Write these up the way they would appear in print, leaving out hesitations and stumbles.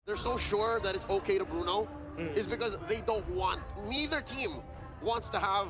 They're so sure that it's okay to Bruno is because they don't want, neither team wants to have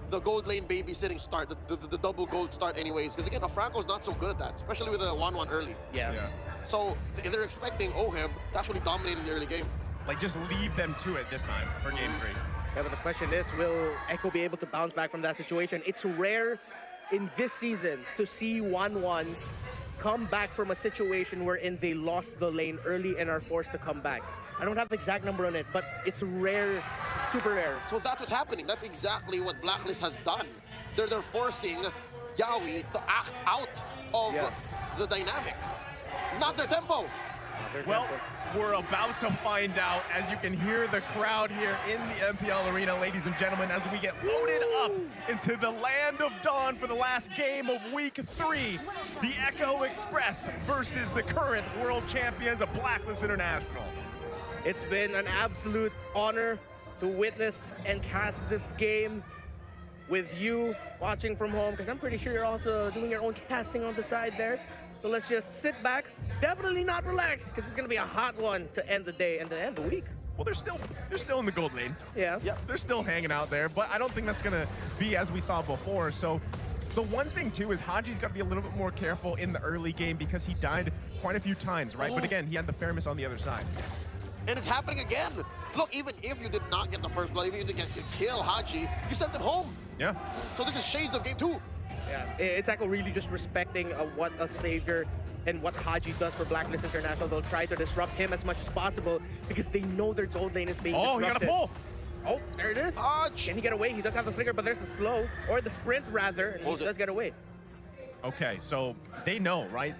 the gold lane babysitting start, the double gold start anyways. Because again, Franco's not so good at that, especially with a 1-1 early. Yeah. So they're expecting Oheb to actually dominate in the early game. Like, just leave them to it this time for game 3. Yeah, but the question is, will Echo be able to bounce back from that situation? It's rare in this season to see 1-1s come back from a situation wherein they lost the lane early and are forced to come back. I don't have the exact number on it, but it's rare, super rare. So that's what's happening. That's exactly what Blacklist has done. They're forcing Yawi to act out of the dynamic, not their tempo. Well, we're about to find out, as you can hear the crowd here in the MPL arena, ladies and gentlemen, as we get loaded up into the land of dawn for the last game of week 3, the Echo Express versus the current world champions of Blacklist International. It's been an absolute honor to witness and cast this game with you watching from home, because I'm pretty sure you're also doing your own casting on the side there. So let's just sit back, definitely not relax, because it's going to be a hot one to end the day and to end the week. Well, they're still in the gold lane. Yeah. They're still hanging out there, but I don't think that's going to be as we saw before. So the one thing, too, is Haji's got to be a little bit more careful in the early game because he died quite a few times, right? But again, he had the fairness on the other side. And it's happening again. Look, even if you did not get the first blood, even if you didn't get to kill Haji, you sent him home. Yeah. So this is shades of game 2. Yeah, it's Echo really just respecting what a savior and what Haji does for Blacklist International. They'll try to disrupt him as much as possible because they know their gold lane is being disrupted. He got a pull. Oh, there it is. Can he get away? He does have the flicker, but there's a slow, or the sprint rather, and he does get away. Okay, so they know, right?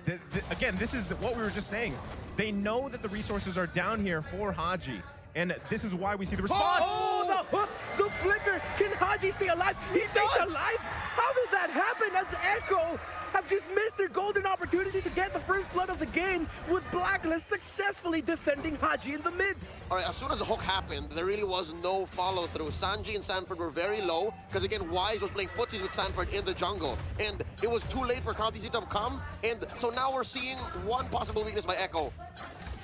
Again, this is what we were just saying. They know that the resources are down here for Haji, and this is why we see the response. Oh, the hook, the flicker. Can Haji stay alive? He stays alive. How did that happen as Echo have just missed their golden opportunity to get the first blood of the game with Blacklist successfully defending Haji in the mid? All right, as soon as the hook happened, there really was no follow-through. Sanji and Sanford were very low because, again, Wise was playing footsies with Sanford in the jungle. And it was too late for KTZ to come. And so now we're seeing one possible weakness by Echo.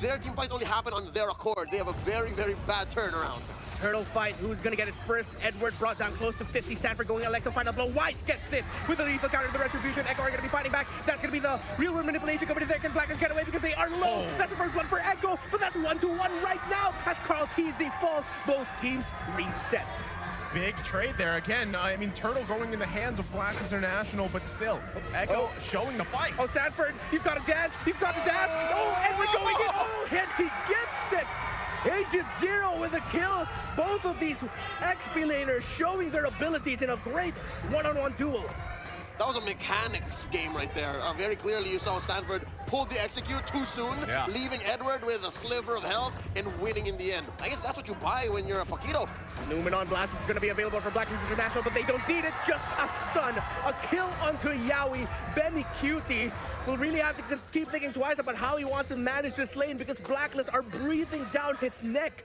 Their team fights only happen on their accord. They have a very, very bad turnaround. Turtle fight, who's gonna get it first? Edward brought down close to 50. Sanford going elect to final blow. Wise gets it with a lethal counter to the retribution. Echo are gonna be fighting back. That's gonna be the real world manipulation coming there. Can Blacklist get away because they are low? That's the first one for Echo, but that's 1-1 right now as Carl TZ falls. Both teams reset. Big trade there again. I mean, Turtle going in the hands of Blacklist International, but still, Echo showing the fight. Oh, Sanford, you've got to dance. You've got to dash. Oh, Edward going in. Oh, and he gets it. Agent Zero with a kill. Both of these XP laners showing their abilities in a great one-on-one duel. That was a mechanics game right there. Very clearly you saw Sanford pull the execute too soon, leaving Edward with a sliver of health and winning in the end. I guess that's what you buy when you're a Paquito. Numenon Blast is going to be available for Blacklist International, but they don't need it. Just a stun. A kill onto Yawi. Benny Cutie will really have to keep thinking twice about how he wants to manage this lane because Blacklist are breathing down his neck.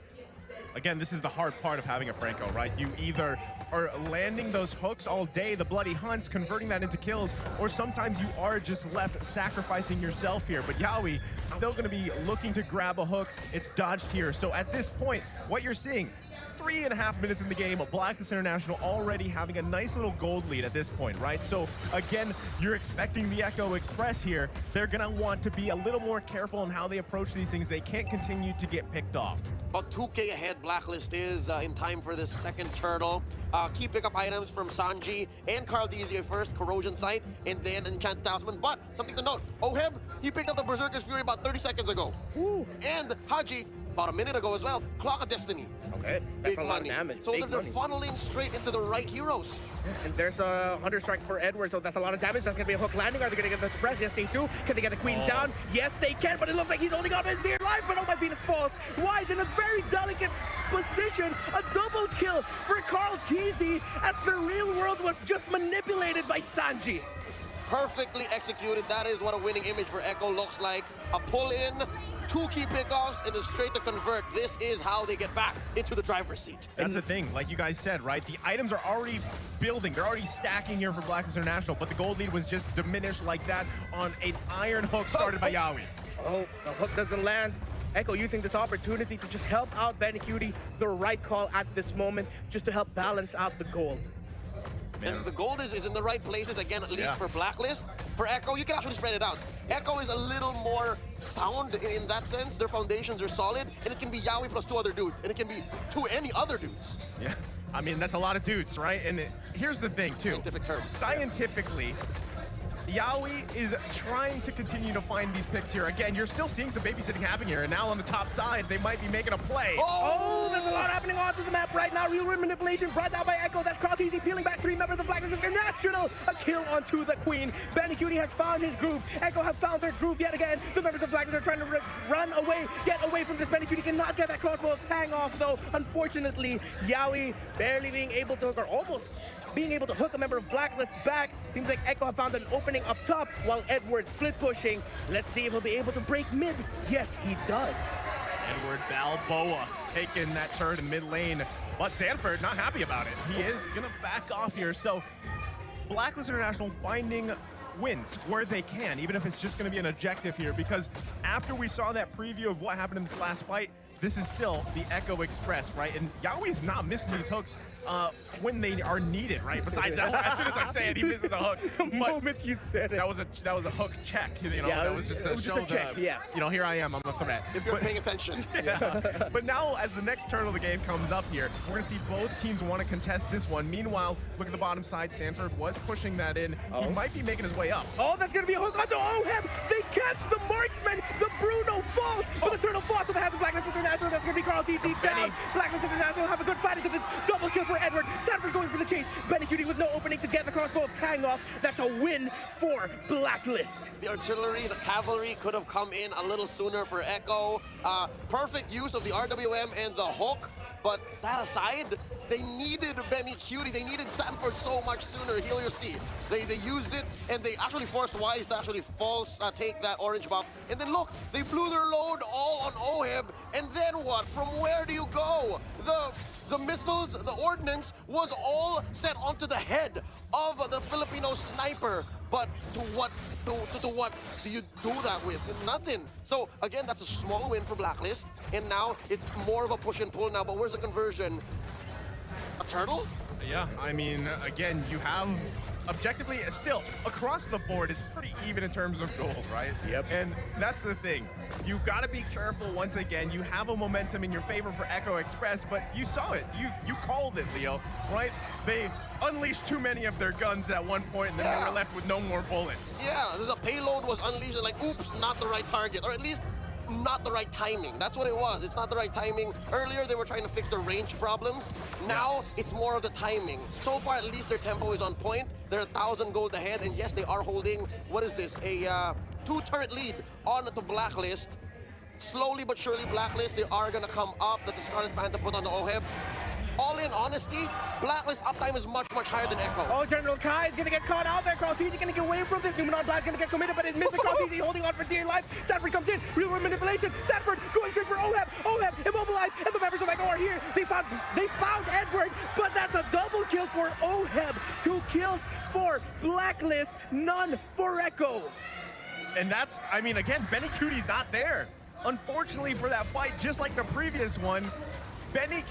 Again, this is the hard part of having a Franco, right? You either are landing those hooks all day, the bloody hunts, converting that into kills, or sometimes you are just left sacrificing yourself here. But Yawi still going to be looking to grab a hook. It's dodged here. So at this point, what you're seeing, 3.5 minutes in the game, Blacklist International already having a nice little gold lead at this point, right? So again, you're expecting the Echo Express here. They're going to want to be a little more careful in how they approach these things. They can't continue to get picked off. About 2K ahead Blacklist is in time for this second turtle. Key pickup items from Sanji and Carl DZ first, Corrosion Sight, and then Enchant Talisman. But something to note, Oheb, he picked up the Berserker's Fury about 30 seconds ago. Ooh. And Haji, about a minute ago as well, Clock of Destiny. Okay, that's Big a lot money. of damage. So they're funneling straight into the right heroes. And there's a Hunter Strike for Edward, so that's a lot of damage. That's going to be a hook landing. Are they going to get the suppress? Yes, they do. Can they get the Queen down? Yes, they can, but it looks like he's holding on to his dear life. But oh, my Venus falls. Wise in a very delicate position. A double kill for Carl TZ as the real world was just manipulated by Sanji. Perfectly executed. That is what a winning image for Echo looks like. A pull-in, 2 key pickoffs, and then straight to convert. This is how they get back into the driver's seat. That's the thing, like you guys said, right? The items are already building. They're already stacking here for Blacklist International, but the gold lead was just diminished like that on an iron hook started by Yawi. Oh, the hook doesn't land. Echo using this opportunity to just help out Cutie, the right call at this moment, just to help balance out the gold. And the gold is in the right places, again, at least for Blacklist. For Echo, you can actually spread it out. Echo is a little more sound in that sense. Their foundations are solid, and it can be Yawi plus 2 other dudes, and it can be any other dudes. Yeah, I mean, that's a lot of dudes, right? And here's the thing, too. Scientific term. Scientifically, Yawi is trying to continue to find these picks here. Again, you're still seeing some babysitting happening here, and now on the top side, they might be making a play. Oh, there's a lot happening onto the map right now. Real world manipulation brought down by Echo. That's Easy peeling back 3 members of Blacklist International. A kill onto the Queen. Cutie has found his groove. Echo have found their groove yet again. The members of Blacklist are trying to run away, get away from this. Cutie cannot get that crossbow of Tang off, though. Unfortunately, Yawi barely being able to hook, or almost being able to hook a member of Blacklist back. Seems like Echo have found an opening up top while Edward split pushing. Let's see if he'll be able to break mid. Yes, he does. Edward Balboa taking that turn in mid lane, but Sanford not happy about it. He is gonna back off here. So Blacklist International finding wins where they can, even if it's just gonna be an objective here, because after we saw that preview of what happened in the last fight, this is still the Echo Express, right? And Yawi's not missing these hooks when they are needed, right? Besides that, as soon as I say it, he misses a hook. The moment you said it. That was a hook check, you know, yeah, that was just a check, yeah. You know, here I am, I'm a threat. If you're paying attention. Yeah. But now, as the next turn of the game comes up here, we're gonna see both teams want to contest this one. Meanwhile, look at the bottom side, Sanford was pushing that in. He might be making his way up. Oh, that's gonna be a hook onto Oheb. They catch the marksman. The Bruno falls, but the turtle falls to the hands of Blacklist International. That's gonna be Carl TC down. Blacklist International have a good fight into this. Double kill for Edward. Sanford going for the chase. Cutie with no opening to get the crossbow of Tang off. That's a win for Blacklist. The artillery, the cavalry could have come in a little sooner for Echo. Perfect use of the RWM and the hook, but that aside, they needed Cutie. They needed Sanford so much sooner. Here you see, they used it, and they actually forced Wise to actually take that orange buff. And then look, they blew their load all on Oheb. And then what? From where do you go? The missiles, the ordnance was all set onto the head of the Filipino sniper. But to what do you do that with? Nothing. So again, that's a small win for Blacklist. And now it's more of a push and pull now. But where's the conversion? A turtle? Yeah, I mean, again, you have objectively, still, across the board, it's pretty even in terms of gold, right? Yep. And that's the thing. You've got to be careful once again. You have a momentum in your favor for Echo Express, but you saw it. You called it, Leo, right? They unleashed too many of their guns at one point, and then they were left with no more bullets. Yeah, the payload was unleashed, and like, oops, not the right target, or at least not the right timing. That's what it was. It's not the right timing. Earlier, they were trying to fix the range problems. Now, it's more of the timing. So far, at least their tempo is on point. They're 1,000 gold ahead, and yes, they are holding, what is this, a 2-turret lead on the Blacklist. Slowly but surely, Blacklist, they are gonna come up. That's the Scarlet Phantom put on the Oheb. All in honesty, Blacklist uptime is much, much higher than Echo. Oh, General Kai is gonna get caught out there. Carl TZ gonna get away from this. Numenon Black gonna get committed, but it's missing. Carl TZ holding on for dear life. Sanford comes in. Real world manipulation. Sanford going straight for Oheb. Oheb immobilized, and the members of Echo are here. They found Edward, but that's a double kill for Oheb. 2 kills for Blacklist, none for Echo. And that's, I mean, again, Cutie's not there. Unfortunately for that fight, just like the previous one,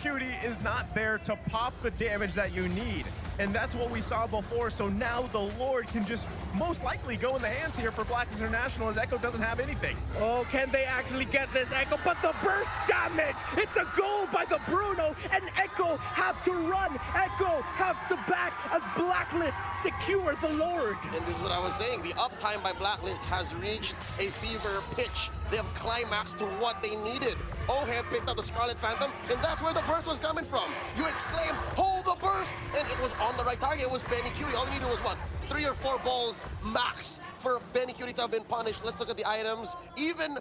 Cutie is not there to pop the damage that you need. And that's what we saw before, so now the Lord can just most likely go in the hands here for Blacklist International as Echo doesn't have anything. Oh, can they actually get this, Echo? But the burst damage! It's a goal by the Bruno, and Echo have to run. Echo have to back as Blacklist secure the Lord. And this is what I was saying. The uptime by Blacklist has reached a fever pitch. They have climaxed to what they needed. Oheb picked up the Scarlet Phantom, and that's where the burst was coming from. You exclaim, hold the burst! And it was on the right target. It was Cutie. All you needed was, what, 3 or 4 balls max for Cutie to have been punished. Let's look at the items. Even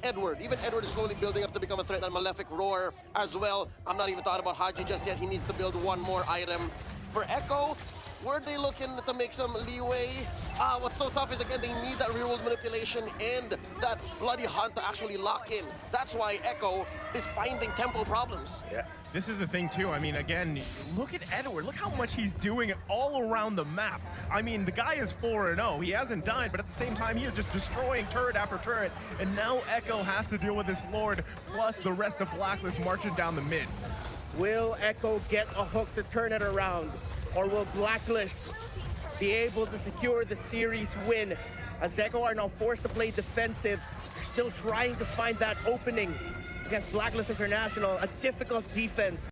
Edward is slowly building up to become a threat on Malefic Roar as well. I'm not even talking about Haji just yet. He needs to build 1 more item. For Echo, were they looking to make some leeway? What's so tough is, again, they need that real-world manipulation and that bloody hunt to actually lock in. That's why Echo is finding tempo problems. Yeah. This is the thing too. I mean, again, look at Edward. Look how much he's doing all around the map. I mean, the guy is 4-0. He hasn't died, but at the same time, he is just destroying turret after turret. And now Echo has to deal with this Lord, plus the rest of Blacklist marching down the mid. Will Echo get a hook to turn it around? Or will Blacklist be able to secure the series win? As Echo are now forced to play defensive, they're still trying to find that opening against Blacklist International. A difficult defense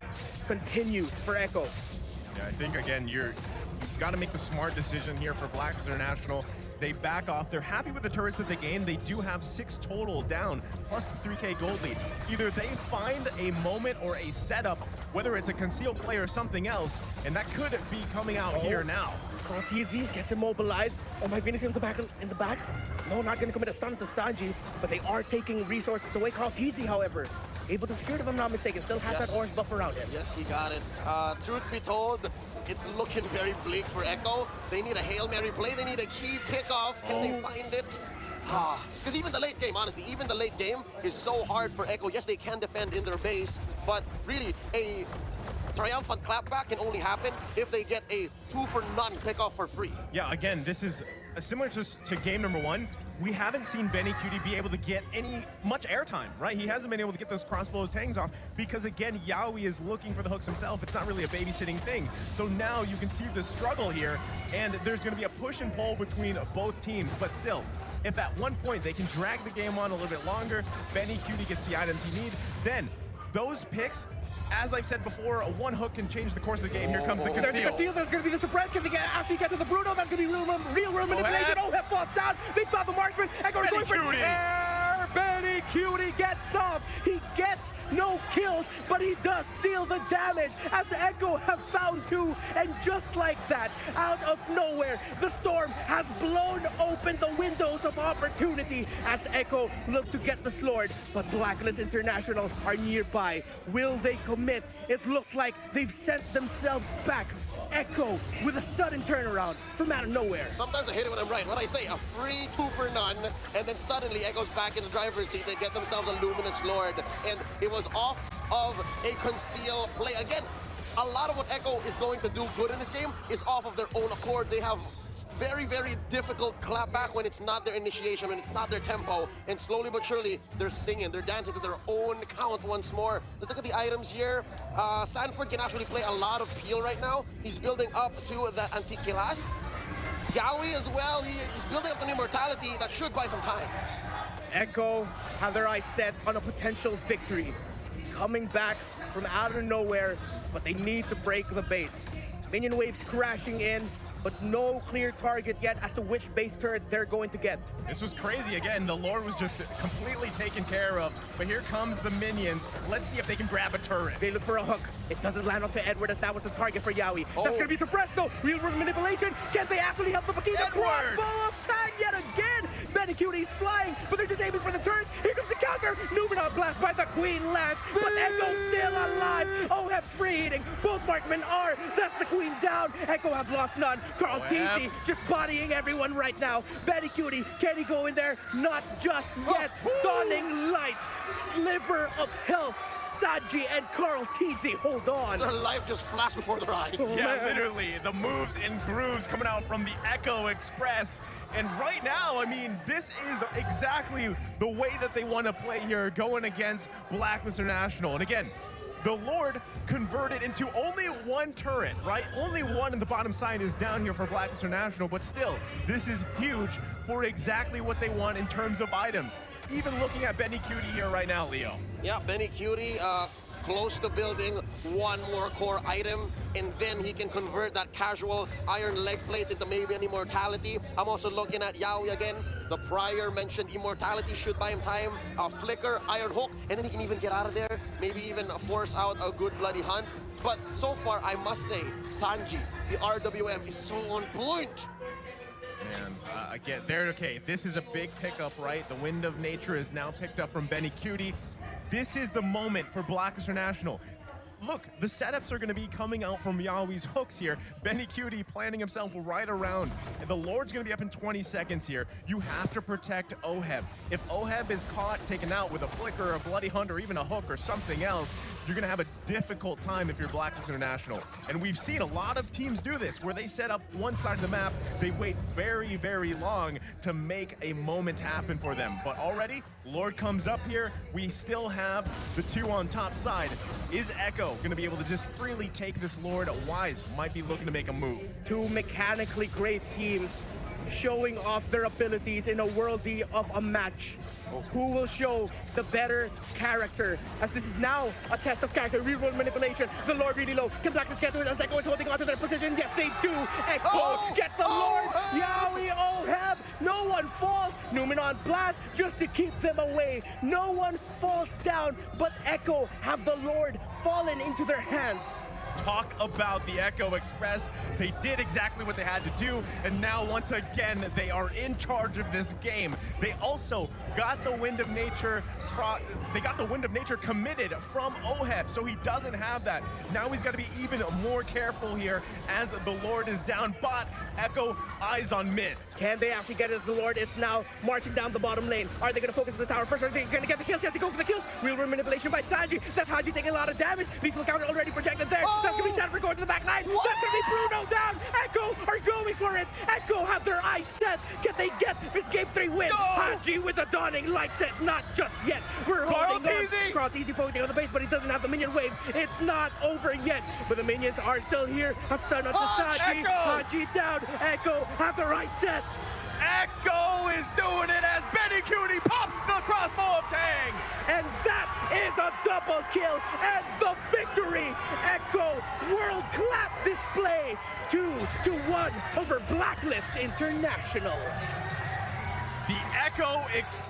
continues for Echo. Yeah, I think, again, you've got to make the smart decision here for Blacklist International. They back off. They're happy with the turrets that they gained. They do have 6 total down, plus the 3K gold lead. Either they find a moment or a setup, whether it's a concealed play or something else, and that could be coming out here now. Karltzy gets immobilized. Oh my goodness, in the back. No, not gonna commit a stun to Sanji, but they are taking resources away. Karltzy, however, able to secure it if I'm not mistaken. Still has that orange buff around him. Yes, he got it. Truth be told, it's looking very bleak for Echo. They need a Hail Mary play. They need a key pickoff. Can they find it? Because even the late game, honestly, even the late game is so hard for Echo. Yes, they can defend in their base, but really a triumphant clapback can only happen if they get a 2-for-none pickoff for free. Yeah, again, this is similar to game number 1. We haven't seen Benny Cutie be able to get much airtime, right? He hasn't been able to get those crossbow tangs off because, again, Yaoi is looking for the hooks himself. It's not really a babysitting thing. So now you can see the struggle here, and there's going to be a push and pull between both teams. But still, if at one point they can drag the game on a little bit longer, Benny Cutie gets the items he needs, then those picks, as I've said before, a 1 hook can change the course of the game. Here comes the conceal. There's the conceal. There's going to be the suppress. Can they actually get to the Bruno? That's going to be real manipulation. Oheb falls down. They found the marksman. Echo are going for air. Benny Cutie gets off. He gets no kills, but he does steal the damage as Echo have found 2. And just like that, out of nowhere, the storm has blown open the windows of opportunity as Echo look to get the Slord. But Blacklist International are nearby. Will they commit? It looks like they've sent themselves back. Echo with a sudden turnaround from out of nowhere. Sometimes I hit it when I'm right. When I say a free 2-for-none, and then suddenly Echo's back in the driver's seat. They get themselves a Luminous Lord, and it was off of a conceal play. Again, a lot of what Echo is going to do good in this game is off of their own accord. They have very, very difficult clapback when it's not their initiation, when it's not their tempo, and slowly but surely they're singing, they're dancing to their own count once more. Let's look at the items here. Sanford can actually play a lot of peel right now. He's building up to that Antiquilas. Yaoi as well, he's building up an immortality that should buy some time. Echo have their eyes set on a potential victory. Coming back from out of nowhere, but they need to break the base. Minion waves crashing in, but no clear target yet as to which base turret they're going to get. This was crazy. Again, the Lord was just completely taken care of, but here comes the minions. Let's see if they can grab a turret. They look for a hook. It doesn't land onto Edward as that was the target for Yaoi. That's going to be suppressed though. Real world manipulation. Can they actually help the Makita? Crossbow of tag yet again. Benny Cutie's flying, but they're just aiming for the turrets. Here comes the counter. Numenor blast by the Queen Lance, but Echo's still alive. Oheb's free eating. Both marksmen are. That's the Queen down. Echo have lost none. Karltzy just bodying everyone right now. Benny Cutie, can he go in there? Not just yet. Dawning light. Sliver of health. Saji and Karltzy, hold on. Their life just flashed before their eyes. Yeah, literally. The moves and grooves coming out from the Echo Express. And right now, I mean, this is exactly the way that they want to play here, going against Blacklist International. And again, the Lord converted into only 1 turret, right? Only 1 in the bottom side is down here for Blacklist International, but still, this is huge for exactly what they want in terms of items. Even looking at Benny Cutie here right now, Leo. Yeah, Benny Cutie, close to building 1 more core item, and then he can convert that casual iron leg plate into maybe an immortality. I'm also looking at Yaoi again. The prior mentioned immortality should buy him time. Flicker, iron hook, and then he can even get out of there. Maybe even force out a good bloody hunt. But so far, I must say, Sanji, the RWM, is so on point. Man, again, okay, this is a big pickup, right? The Wind of Nature is now picked up from Benny Cutie. This is the moment for Blacklist International. look, the setups are going to be coming out from Yawi's hooks here. Benny Cutie planning himself right around. The Lord's going to be up in 20 seconds here. You have to protect Oheb. If Oheb is caught, taken out with a flicker, a bloody hunt, or even a hook or something else, you're going to have a difficult time if you're Blacklist International. And we've seen a lot of teams do this, where they set up one side of the map, they wait very, very long to make a moment happen for them. But already, Lord comes up here. We still have the two on top side. Is Echo going to be able to just freely take this Lord? Wise might be looking to make a move. Two mechanically great teams showing off their abilities in a worldy of a match. Who will show the better character? As this is now a test of character, real-world manipulation. The Lord really low. Can Blacklist get to it as Echo is holding onto their position? Yes, they do. Echo get the Lord. Yawi Oheb. No one falls. Newman on blast just to keep them away. No one falls down, but Echo have the Lord fallen into their hands. Talk about the Echo Express. They did exactly what they had to do, and now once again they are in charge of this game. They also got the Wind of Nature. They got the Wind of Nature committed from Oheb, so he doesn't have that. Now he's got to be even more careful here as the Lord is down. But Echo eyes on mid. Can they actually get it as the Lord is now marching down the bottom lane? Are they going to focus on the tower first? Or are they going to get the kills? Yes, they go for the kills. Real manipulation by Sanji. That's Haji taking a lot of damage. Lethal counter already projected there. That's going to be Sanford going to the back line. What? That's going to be Bruno down. Echo are going for it. Echo have their eyes set. Can they get this game 3 win? No. Haji with a dawning light set. Not just yet. We're holding on. Easy focusing on the base, but he doesn't have the minion waves. It's not over yet. But the minions are still here. A stun onto Sanji. Haji down. Echo have their eyes set. Echo is doing it as Benny Cutie pops the crossbow of Tang. And that is a double kill and the victory. Echo world-class display. 2-1 over Blacklist International. The Echo